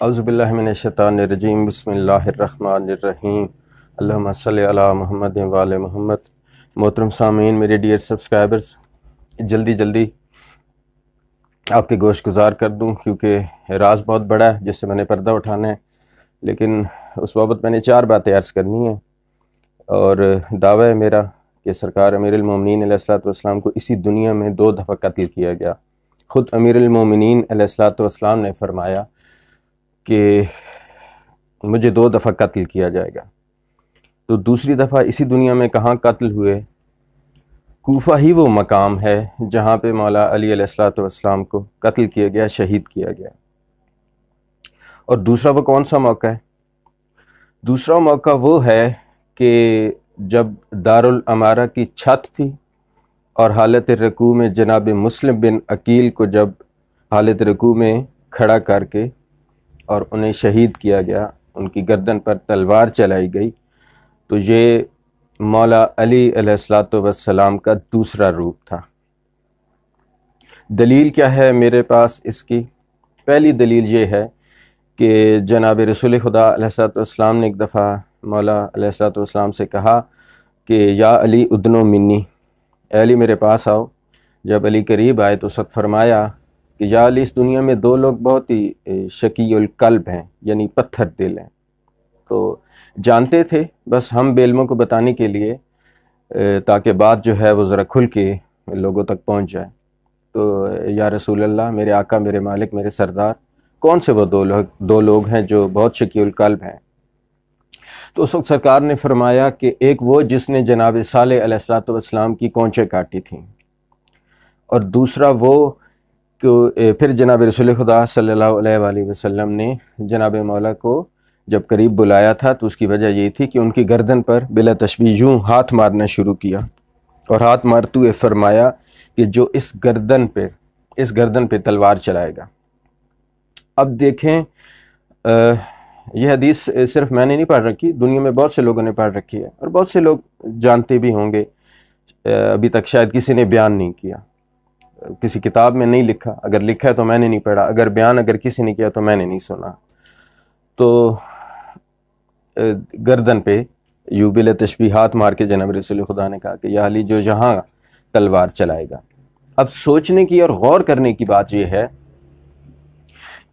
اعوذ باللہ من الشیطان الرجیم، بسم اللہ الرحمن الرحیم، اللہم صلی علی محمد و آل محمد۔ محترم سامعین، میرے ڈیئر سبسکرائبرز، جلدی آپ کے گوش گزار کر دوں کیونکہ راز بہت بڑا ہے جس سے میں نے پردہ اٹھانا ہے، لیکن اس بابت میں نے 4 باتیں عرض کرنی ہیں، اور دعویٰ ہے میرا کہ سرکار امیر المومنین علیہ الصلوۃ والسلام کو اسی دنیا میں 2 دفعہ قتل کیا گیا۔ خود امیر المومنین علیہ الصلوۃ والسلام نے فرمایا کہ مجھے 2 دفعہ قتل کیا جائے گا۔ تو دوسری دفعہ اسی دنیا میں کہاں قتل ہوئے؟ کوفہ ہی وہ مقام ہے جہاں پہ مولا علی علیہ الصلوۃ والسلام کو قتل کیا گیا، شہید کیا گیا۔ اور دوسرا وہ کون سا موقع ہے؟ دوسرا موقع وہ ہے کہ جب دارالامارہ کی چھت تھی اور حالت رکوع میں جناب مسلم بن عقیل کو جب حالت رکوع میں کھڑا کر کے اور انہیں شہید کیا گیا، ان کی گردن پر تلوار چلائی گئی، تو یہ مولا علی علیہ الصلوۃ والسلام کا دوسرا روپ تھا۔ دلیل کیا ہے میرے پاس اس کی؟ پہلی دلیل یہ ہے کہ جناب رسول خدا علیہ الصلوۃ والسلام نے ایک دفعہ مولا علیہ الصلوۃ والسلام سے کہا کہ یا علی ادنو منی، اے علی میرے پاس آؤ۔ جب علی قریب آئے تو سب فرمایا کہ یا علی، اس دنیا میں 2 لوگ بہت ہی شقی القلب ہیں، یعنی پتھر دل ہیں۔ تو جانتے تھے، بس ہم بے علموں کو بتانے کے لیے تاکہ بات جو ہے وہ ذرا کھل کے لوگوں تک پہنچ جائے۔ تو یا رسول اللہ، میرے آقا، میرے مالک، میرے سردار، کون سے وہ 2 لوگ ہیں جو بہت شقی القلب ہیں؟ تو اس وقت سرکار نے فرمایا کہ ایک وہ جس نے جناب صالح علیہ الصلوۃ والسلام کی کونچیں کاٹی تھیں، اور دوسرا وہ کہ پھر جناب رسول خدا صلی اللہ علیہ وآلہ وسلم نے جناب مولا کو جب قریب بلایا تھا تو اس کی وجہ یہ تھی کہ ان کی گردن پر بلا تشبیہ یوں ہاتھ مارنا شروع کیا، اور ہاتھ مارتے ہوئے فرمایا کہ جو اس گردن پہ تلوار چلائے گا۔ اب دیکھیں، یہ حدیث صرف میں نے نہیں پڑھ رکھی، دنیا میں بہت سے لوگوں نے پڑھ رکھی ہے، اور بہت سے لوگ جانتے بھی ہوں گے۔ ابھی تک شاید کسی نے بیان نہیں کیا، کسی کتاب میں نہیں لکھا، اگر لکھا ہے تو میں نے نہیں پڑھا، اگر کسی نے کیا تو میں نے نہیں سنا۔ تو گردن پہ یوں بلا تشبیہ ہاتھ مار کے جناب رسول خدا نے کہا کہ یا علی، جو یہاں تلوار چلائے گا۔ اب سوچنے کی اور غور کرنے کی بات یہ ہے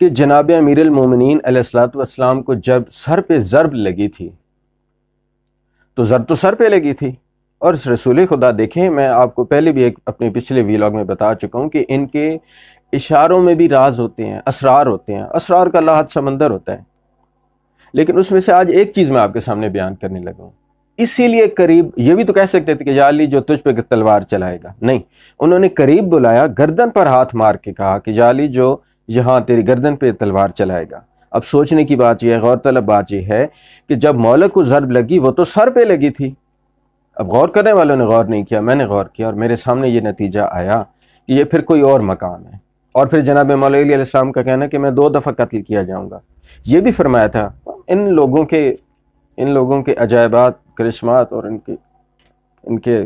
کہ جناب امیر المومنین علیہ الصلوۃ والسلام کو جب سر پہ ضرب لگی تھی تو ضرب تو سر پہ لگی تھی، اور رسول خدا دیکھیں، میں آپ کو پہلے بھی اپنے پچھلے ویلاگ میں بتا چکا ہوں کہ ان کے اشاروں میں بھی راز ہوتے ہیں، اسرار ہوتے ہیں، اسرار کا لاحت سمندر ہوتا ہے، لیکن اس میں سے آج ایک چیز میں آپ کے سامنے بیان کرنے لگا ہوں۔ اسی لیے قریب یہ بھی تو کہہ سکتے تھے کہ یا علی، جو تجھ پہ تلوار چلائے گا، نہیں، انہوں نے قریب بلایا، گردن پر ہاتھ مار کے کہا کہ یا علی، جو یہاں تیری گردن پہ تلوار چلائے گا۔ اب سوچنے کی بات یہ ہے، غور طلب بات یہ ہے کہ جب مولا کو ضرب لگی وہ تو سر پہ لگی تھی۔ اب غور کرنے والوں نے غور نہیں کیا، میں نے غور کیا، اور میرے سامنے یہ نتیجہ آیا کہ یہ پھر کوئی اور مقام ہے۔ اور پھر جناب مولا علی علیہ السلام کا کہنا کہ میں 2 دفعہ قتل کیا جاؤں گا، یہ بھی فرمایا تھا۔ ان لوگوں کے عجائبات، کرشمات، اور ان کے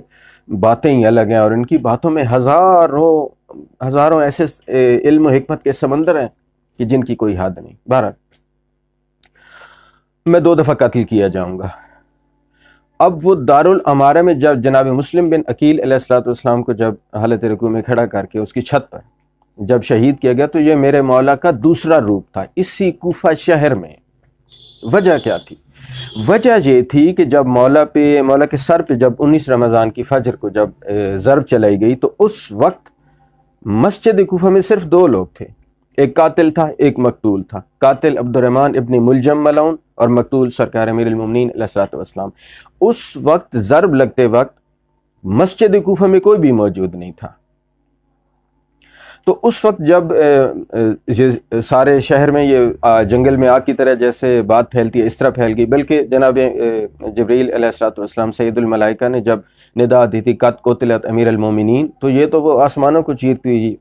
باتیں ہی الگ ہیں، اور ان کی باتوں میں ہزاروں ایسے علم و حکمت کے سمندر ہیں کہ جن کی کوئی حد نہیں۔ بہرحال میں 2 دفعہ قتل کیا جاؤں گا۔ اب وہ دارالامارہ میں جب جناب مسلم بن عقیل علیہ الصلوۃ والسلام کو جب حالت رکوع میں کھڑا کر کے اس کی چھت پر جب شہید کیا گیا، تو یہ میرے مولا کا دوسرا روپ تھا اسی کوفہ شہر میں۔ وجہ کیا تھی؟ وجہ یہ تھی کہ جب مولا کے سر پہ جب 19 رمضان کی فجر کو جب ضرب چلائی گئی، تو اس وقت مسجد کوفہ میں صرف 2 لوگ تھے، ایک قاتل تھا، ایک مقتول تھا۔ قاتل عبد الرحمن ابن ملجم ملعون، اور مقتول سرکار امیر المومنین علیہ الصلوۃ والسلام۔ اس وقت ضرب لگتے وقت مسجد کوفہ میں کوئی بھی موجود نہیں تھا۔ تو اس وقت جب سارے شہر میں یہ جنگل میں آگ کی طرح جیسے بات پھیلتی ہے، اس طرح پھیل گئی، بلکہ جناب جبریل علیہ الصلوۃ والسلام سید الملائکہ نے جب ندا دی تھی قد قتلت امیر المومنین، تو یہ تو وہ آسمانوں کو چیرتی ہوئی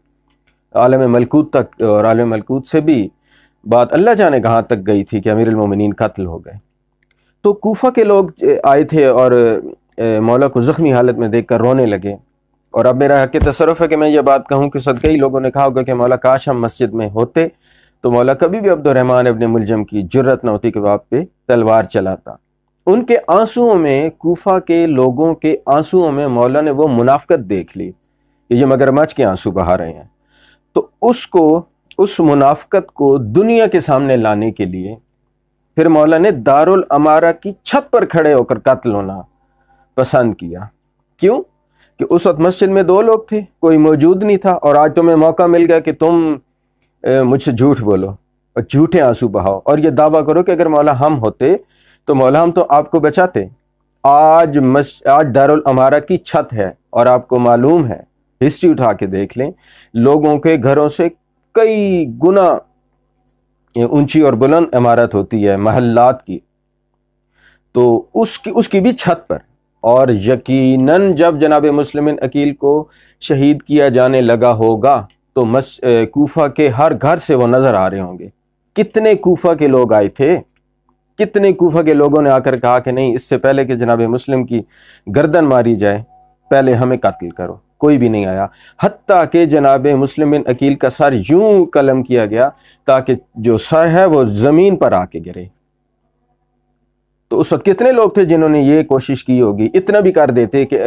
عالم ملکوت تک، اور عالم ملکوت سے بھی بات اللہ جانے کہاں تک گئی تھی کہ امیر المومنین قتل ہو گئے۔ تو کوفہ کے لوگ آئے تھے اور مولا کو زخمی حالت میں دیکھ کر رونے لگے، اور اب میرا حق تصرف ہے کہ میں یہ بات کہوں کہ صدقہ ہی لوگوں نے کہا ہوگا کہ مولا کاش ہم مسجد میں ہوتے تو مولا کبھی بھی عبد الرحمن ابن ملجم کی جرت نہ ہوتی کہ وہ آپ پہ تلوار چلاتا۔ ان کے آنسوؤں میں، کوفہ کے لوگوں کے آنسوؤں میں مولا نے وہ منافقت دیکھ لی کہ یہ مگرمچھ کے آنسو بہا رہے ہیں، تو اس منافقت کو دنیا کے سامنے لانے کے لیے پھر مولا نے دارالامارہ کی چھت پر کھڑے ہو کر قتل ہونا پسند کیا۔ کیوں؟ کہ اس وقت مسجد میں 2 لوگ تھے، کوئی موجود نہیں تھا، اور آج تمہیں موقع مل گیا کہ تم مجھ سے جھوٹ بولو اور جھوٹے آنسو بہاؤ اور یہ دعویٰ کرو کہ اگر مولا ہم ہوتے تو مولا ہم تو آپ کو بچاتے۔ آج دارالامارہ کی چھت ہے، اور آپ کو معلوم ہے، ہسٹری اٹھا کے دیکھ لیں، لوگوں کے گھروں سے کئی گنا اونچی اور بلند عمارت ہوتی ہے محلات کی، تو اس کی بھی چھت پر۔ اور یقیناً جب جناب مسلم بن عقیل کو شہید کیا جانے لگا ہوگا تو کوفہ کے ہر گھر سے وہ نظر آ رہے ہوں گے۔ کتنے کوفہ کے لوگ آئے تھے، کتنے کوفہ کے لوگوں نے آ کر کہا کہ نہیں، اس سے پہلے کہ جناب مسلم کی گردن ماری جائے پہلے ہمیں قتل کرو۔ کوئی بھی نہیں آیا، حتیٰ کہ جناب مسلم بن عقیل کا سر یوں قلم کیا گیا تاکہ جو سر ہے وہ زمین پر آ کے گرے۔ تو اس وقت کتنے لوگ تھے جنہوں نے یہ کوشش کی ہوگی، اتنا بھی کر دیتے کہ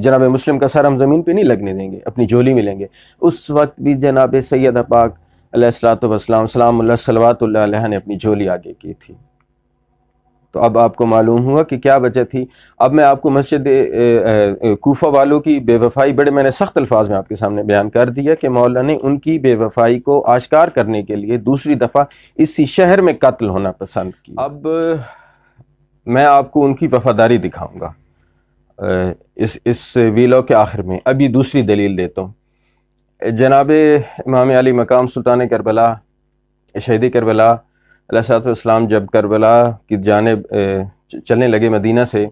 جناب مسلم کا سر ہم زمین پہ نہیں لگنے دیں گے، اپنی جھولی میں لیں گے۔ اس وقت بھی جناب سیدہ پاک علیہ الصلوۃ والسلام سلام اللہ صلوات اللہ علیہ نے اپنی جھولی آگے کی تھی۔ تو اب آپ کو معلوم ہوا کہ کیا وجہ تھی۔ اب میں آپ کو مسجد کوفہ والوں کی بے وفائی بڑے میں نے سخت الفاظ میں آپ کے سامنے بیان کر دیا کہ مولا نے ان کی بے وفائی کو آشکار کرنے کے لیے دوسری دفعہ اسی شہر میں قتل ہونا پسند کی۔ اب میں آپ کو ان کی وفاداری دکھاؤں گا اس ویلو کے آخر میں۔ ابھی دوسری دلیل دیتا ہوں۔ جناب امام علی مقام سلطان کربلا، شہید کربلا علیہ الصلوۃ والسلام جب کربلا کی جانب چلنے لگے مدینہ سے،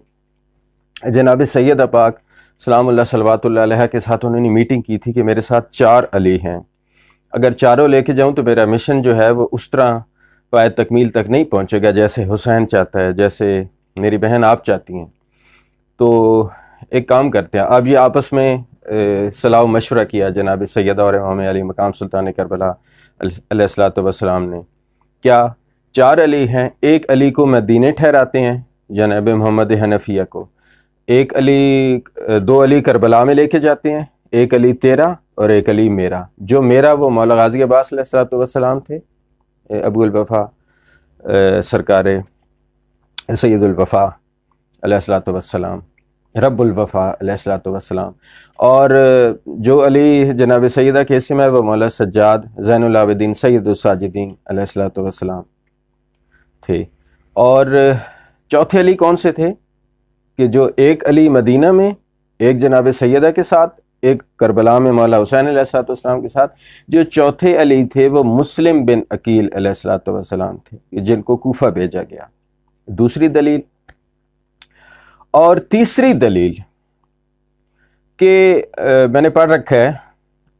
جناب سیدہ پاک سلام اللہ صلوات اللہ علیہ کے ساتھ انہوں نے میٹنگ کی تھی کہ میرے ساتھ 4 علی ہیں، اگر چاروں لے کے جاؤں تو میرا مشن جو ہے وہ اس طرح پائے تکمیل تک نہیں پہنچے گا جیسے حسین چاہتا ہے، جیسے میری بہن آپ چاہتی ہیں۔ تو ایک کام کرتے ہیں، اب یہ آپس میں صلاح و مشورہ کیا جناب سیدہ اور امام علی مقام سلطان کربلا علیہ الصلوۃ والسلام نے۔ کیا 4 علی ہیں، ایک علی کو مدینے ٹھہراتے ہیں جناب محمد حنفیہ کو، ایک علی 2 علی کربلا میں لے کے جاتے ہیں، ایک علی تیرا اور ایک علی میرا۔ جو میرا وہ مولا غازی عباس علیہ الصلوۃ والسلام تھے، ابو الوفا سرکار سید الوفا علیہ الصلوۃ والسلام، رب الوفا علیہ الصلوۃ والسلام، اور جو علی جناب سیدہ کے حصے میں وہ مولا سجاد زین العابدین سید الساجدین علیہ الصلوۃ والسلام تھے۔ اور چوتھے علی کون سے تھے کہ جو ایک علی مدینہ میں، ایک جناب سیدہ کے ساتھ، ایک کربلا میں مولا حسین علیہ الصلوۃ والسلام کے ساتھ۔ جو چوتھے علی تھے وہ مسلم بن عقیل علیہ الصلوۃ والسلام تھے جن کو کوفہ بھیجا گیا۔ دوسری دلیل۔ اور تیسری دلیل کہ میں نے پڑھ رکھا ہے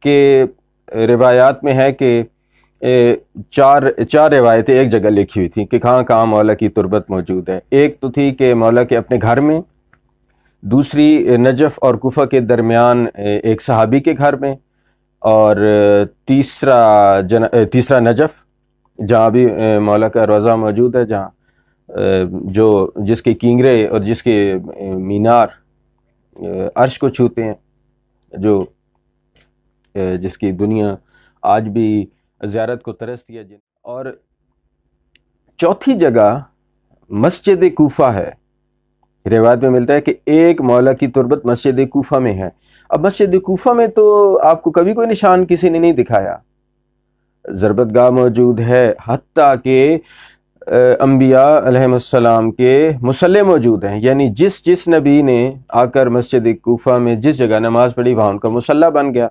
کہ روایات میں ہے کہ چار روایتیں ایک جگہ لکھی ہوئی تھیں کہ کہاں کہاں مولا کی تربت موجود ہے۔ ایک تو تھی کہ مولا کے اپنے گھر میں، دوسری نجف اور کوفہ کے درمیان ایک صحابی کے گھر میں، اور تیسرا نجف جہاں بھی مولا کا روضہ موجود ہے، جہاں جس کے کینگرے اور جس کے مینار عرش کو چھوتے ہیں، جو جس کی دنیا آج بھی زیارت کو ترستی ہے۔ اور چوتھی جگہ مسجد کوفہ ہے۔ روایت میں ملتا ہے کہ ایک مولا کی تربت مسجد کوفہ میں ہے۔ اب مسجد کوفہ میں تو آپ کو کبھی کوئی نشان کسی نے نہیں دکھایا، ضربت گاہ موجود ہے، حتیٰ کہ انبیاء علیہ السلام کے مصلی موجود ہیں، یعنی جس نبی نے آ کر مسجد کوفہ میں جس جگہ نماز پڑھی وہاں ان کا مصلی بن گیا،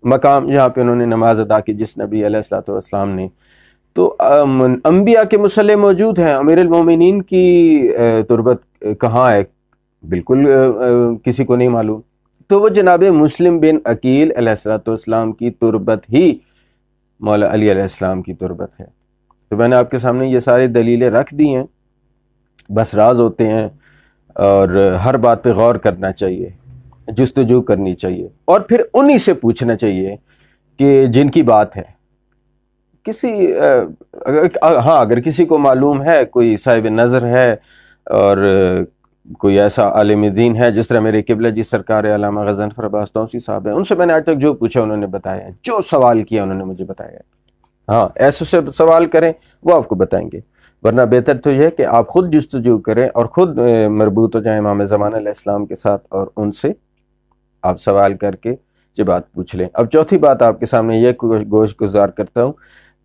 مقام جہاں پہ انہوں نے نماز ادا کی جس نبی علیہ الصلوۃ والسلام نے۔ تو انبیاء کے مصلی موجود ہیں، امیر المومنین کی تربت کہاں ہے بالکل کسی کو نہیں معلوم۔ تو وہ جناب مسلم بن عقیل علیہ الصلوۃ والسلام کی تربت ہی مولا علی علیہ السلام کی تربت ہے۔ تو میں نے آپ کے سامنے یہ ساری دلیلیں رکھ دی ہیں، بس راز ہوتے ہیں اور ہر بات پہ غور کرنا چاہیے، جستجو کرنی چاہیے، اور پھر انہی سے پوچھنا چاہیے کہ جن کی بات ہے ہاں اگر کسی کو معلوم ہے، کوئی صاحب نظر ہے اور کوئی ایسا عالم دین ہے، جس طرح میرے قبلہ جی سرکار علامہ غضنفر عباس توسی صاحب ہیں، ان سے میں نے آج تک جو پوچھا انہوں نے بتایا ہے، جو سوال کیا انہوں نے مجھے بتایا ہے. ہاں ایسے سے سوال کریں وہ آپ کو بتائیں گے، ورنہ بہتر تو یہ ہے کہ آپ خود جستجو کریں اور خود مربوط ہو جائیں امام زمان علیہ السلام کے ساتھ، اور ان سے آپ سوال کر کے یہ بات پوچھ لیں. اب چوتھی بات آپ کے سامنے یہ گوش گزار کرتا ہوں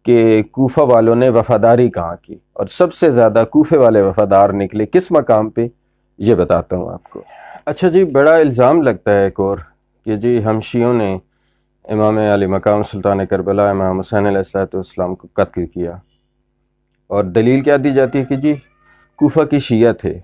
کہ کوفہ والوں نے وفاداری کہاں کی، اور سب سے زیادہ کوفے والے وفادار نکلے کس مقام پہ، یہ بتاتا ہوں آپ کو. اچھا جی، بڑا الزام لگتا ہے ایک اور کہ جی ہم شیعوں نے امام علی مقام سلطان کربلا امام حسین علیہ السلام کو قتل کیا، اور دلیل کیا دی جاتی ہے کہ جی کوفہ کی شیعہ تھے.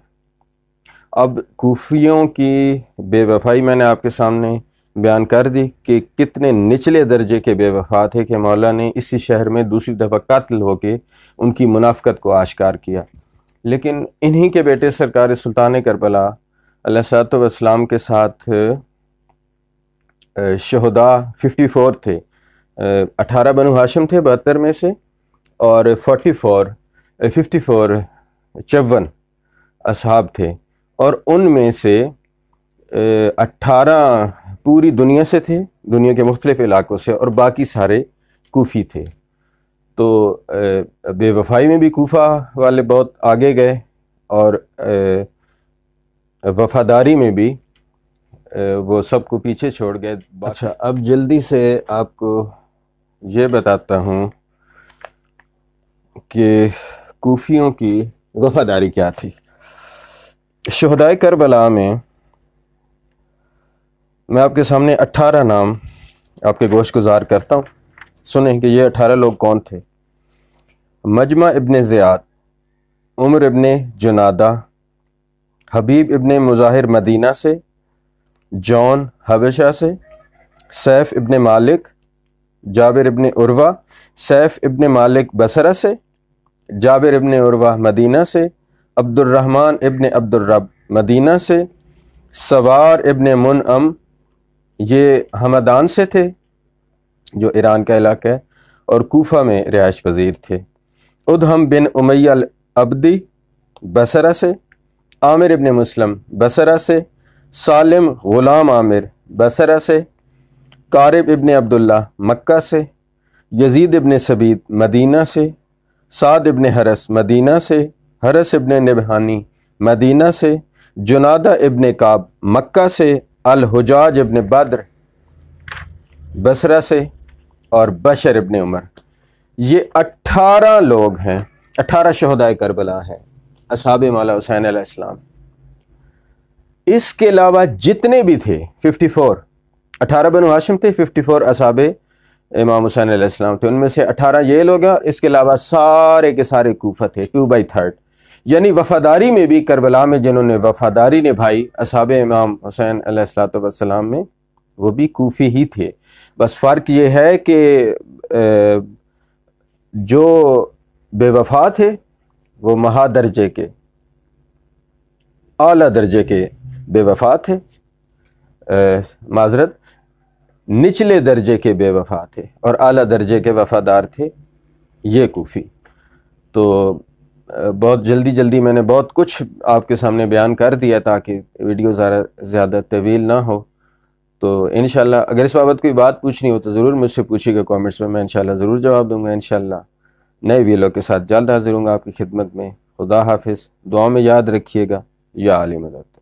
اب کوفیوں کی بے وفائی میں نے آپ کے سامنے بیان کر دی کہ کتنے نچلے درجے کے بے وفا تھے کہ مولا نے اسی شہر میں دوسری دفعہ قتل ہو کے ان کی منافقت کو آشکار کیا. لیکن انہی کے بیٹے سرکار سلطان کربلا علیہ السلام کے ساتھ شہداء 54 تھے، 18 بنو ہاشم تھے 72 میں سے، اور 54 اصحاب تھے، اور ان میں سے 18 پوری دنیا سے تھے، دنیا کے مختلف علاقوں سے، اور باقی سارے کوفی تھے. تو بے وفائی میں بھی کوفہ والے بہت آگے گئے، اور وفاداری میں بھی وہ سب کو پیچھے چھوڑ گئے. اچھا اب جلدی سے آپ کو یہ بتاتا ہوں کہ کوفیوں کی وفاداری کیا تھی. شہدائے کربلا میں آپ کے سامنے 18 نام آپ کے گوش گزار کرتا ہوں، سنیں کہ یہ 18 لوگ کون تھے. مجمع ابن زیاد، عمر ابن جنادہ، حبیب ابن مظاہر مدینہ سے، جون حبشہ سے، سیف ابن مالک، جابر ابن عروہ، سیف ابن مالک بصرہ سے، جابر ابن عروہ مدینہ سے، عبد الرحمن ابن عبد الرب مدینہ سے، سوار ابن منعم یہ ہمدان سے تھے جو ایران کا علاقہ ہے اور کوفہ میں رہائش پذیر تھے. ادہم بن امیہ العبدی بصرہ سے، عامر ابن مسلم بصرہ سے، سالم غلام عامر بصرہ سے، قارب ابن عبداللہ مکہ سے، یزید ابن سبید مدینہ سے، سعد ابن حرس مدینہ سے، حرس ابن نبہانی مدینہ سے، جنادہ ابن کعب مکہ سے، الحجاج ابن بدر بصرہ سے، اور بشر ابن عمر. یہ 18 لوگ ہیں، 18 شہدائے کربلا ہیں، اصحاب مولا حسین علیہ السلام. اس کے علاوہ جتنے بھی تھے 54، 18 بنو ہاشم تھے، 54 اصحاب امام حسین علیہ السلام تھے، ان میں سے 18 یہ لوگ ہیں، اس کے علاوہ سارے کے سارے کوفہ تھے 2/3. یعنی وفاداری میں بھی کربلا میں جنہوں نے وفاداری نبھائی اصحاب امام حسین علیہ السلام میں، وہ بھی کوفی ہی تھے. بس فرق یہ ہے کہ جو بے وفا تھے وہ مہا درجے کے، اعلیٰ درجے کے بے وفا تھے، معذرت نچلے درجے کے بے وفا تھے، اور اعلیٰ درجے کے وفادار تھے یہ کوفی. تو بہت جلدی میں نے بہت کچھ آپ کے سامنے بیان کر دیا تاکہ ویڈیو زیادہ طویل نہ ہو. تو انشاءاللہ اگر اس بابت کوئی بات پوچھنی ہو تو ضرور مجھ سے پوچھیے گا کامنٹس میں انشاءاللہ ضرور جواب دوں گا. انشاءاللہ نئے ویڈیو کے ساتھ جلد حاضر ہوں گا آپ کی خدمت میں. خدا حافظ. دعاؤں میں یاد رکھیے گا. یا علی مدد.